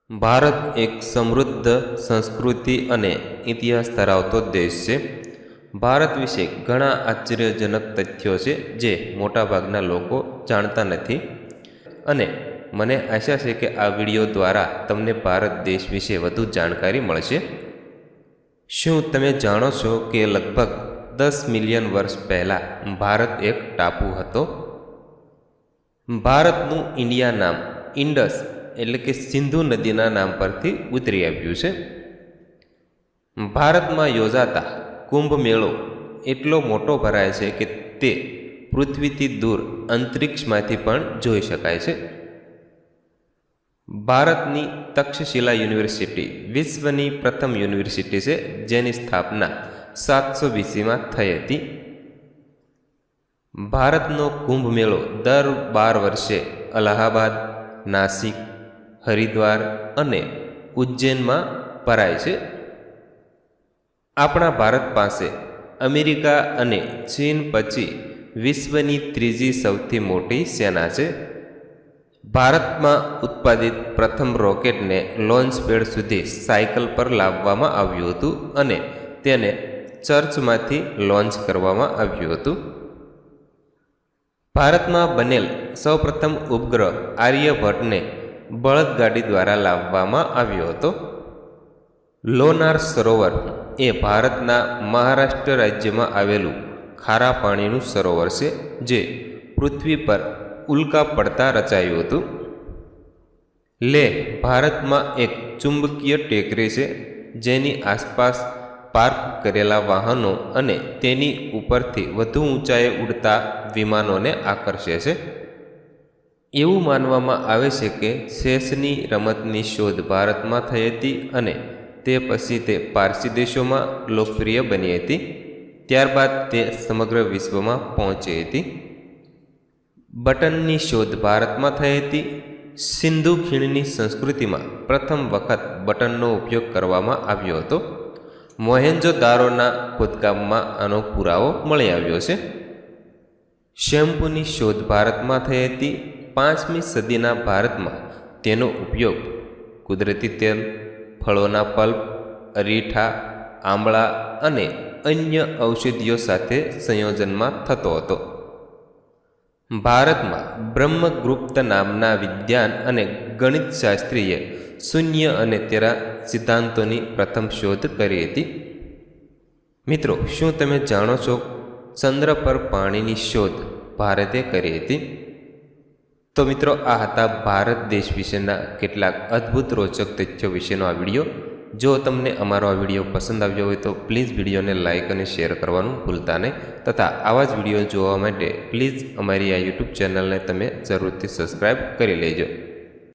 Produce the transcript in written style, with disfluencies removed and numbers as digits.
ભારત એક સમૃદ્ધ સંસ્કૃતિ અને ઇતિહાસ ધરાવતો દેશ છે. ભારત વિશે ઘણા આશ્ચર્યજનક તથ્યો છે જે મોટાભાગના લોકો જાણતા નથી અને મને આશા છે કે આ વિડીયો દ્વારા તમને ભારત દેશ વિશે વધુ જાણકારી મળશે. શું તમે જાણો છો કે લગભગ 10 મિલિયન વર્ષ પહેલાં ભારત એક ટાપુ હતો? ભારતનું ઇન્ડિયા નામ ઇન્ડસ એટલે કે સિંધુ નદીના નામ પરથી ઉતરી આવ્યું છે. ભારતમાં યોજાતા કુંભ મેળો એટલો મોટો ભરાય છે કે તે પૃથ્વીથી દૂર અંતરિક્ષમાંથી પણ જોઈ શકાય છે. ભારતની તક્ષશિલા યુનિવર્સિટી વિશ્વની પ્રથમ યુનિવર્સિટી છે જેની સ્થાપના 720માં થઈ હતી. ભારતનો કુંભ મેળો દર 12 વર્ષે અલ્હાબાદ, નાસિક, હરિદ્વાર અને ઉજ્જૈનમાં ભરાય છે. આપણા ભારત પાસે અમેરિકા અને ચીન પછી વિશ્વની ત્રીજી સૌથી મોટી સેના છે. ભારતમાં ઉત્પાદિત પ્રથમ રોકેટને લોન્ચ પેડ સુધી સાયકલ પર લાવવામાં આવ્યું હતું અને તેને ચર્ચમાંથી લોન્ચ કરવામાં આવ્યું હતું. ભારતમાં બનેલ સૌપ્રથમ ઉપગ્રહ આર્યભટ્ટને બળદગાડી દ્વારા લાવવામાં આવ્યો હતો. લોનાર સરોવર એ ભારતના મહારાષ્ટ્ર રાજ્યમાં આવેલું ખારા પાણીનું સરોવર છે જે પૃથ્વી પર ઉલ્કા પડતા રચાયું હતું. લેહ ભારતમાં એક ચુંબકીય ટેકરી છે જેની આસપાસ પાર્ક કરેલા વાહનો અને તેની ઉપરથી વધુ ઊંચાઈએ ઉડતા વિમાનોને આકર્ષે છે. એવું માનવામાં આવે છે કે ચેસની રમતની શોધ ભારતમાં થઈ હતી અને તે પછી તે પારસી દેશોમાં લોકપ્રિય બની હતી. ત્યારબાદ તે સમગ્ર વિશ્વમાં પહોંચી હતી. બટનની શોધ ભારતમાં થઈ હતી. સિંધુ ખીણની સંસ્કૃતિમાં પ્રથમ વખત બટનનો ઉપયોગ કરવામાં આવ્યો હતો. મોહેન્જો-દારોના ખોદકામમાં આનો પુરાવો મળી આવ્યો છે. શેમ્પૂની શોધ ભારતમાં થઈ હતી. 5મી સદીના ભારતમાં તેનો ઉપયોગ કુદરતી તેલ, ફળોના પલ્પ, અરીઠા, આમળા અને અન્ય ઔષધિઓ સાથે સંયોજનમાં થતો હતો. ભારતમાં બ્રહ્મગુપ્ત નામના વિદ્વાન અને ગણિતશાસ્ત્રીએ શૂન્ય અને તેના સિદ્ધાંતોની પ્રથમ શોધ કરી હતી. મિત્રો, શું તમે જાણો છો ચંદ્ર પર પાણીની શોધ ભારતે કરી હતી? તો મિત્રો, આ હતા ભારત દેશ વિશેના કેટલાક અદ્ભુત રોચક તથ્યો વિશેનો આ વિડીયો. જો તમને અમારો આ વિડીયો પસંદ આવ્યો હોય તો પ્લીઝ વિડીયોને લાઇક અને શેર કરવાનું ભૂલતા નહીં તથા આવા જ વિડીયો જોવા માટે પ્લીઝ અમારી આ યુટ્યુબ ચેનલને તમે જરૂરથી સબસ્ક્રાઈબ કરી લેજો.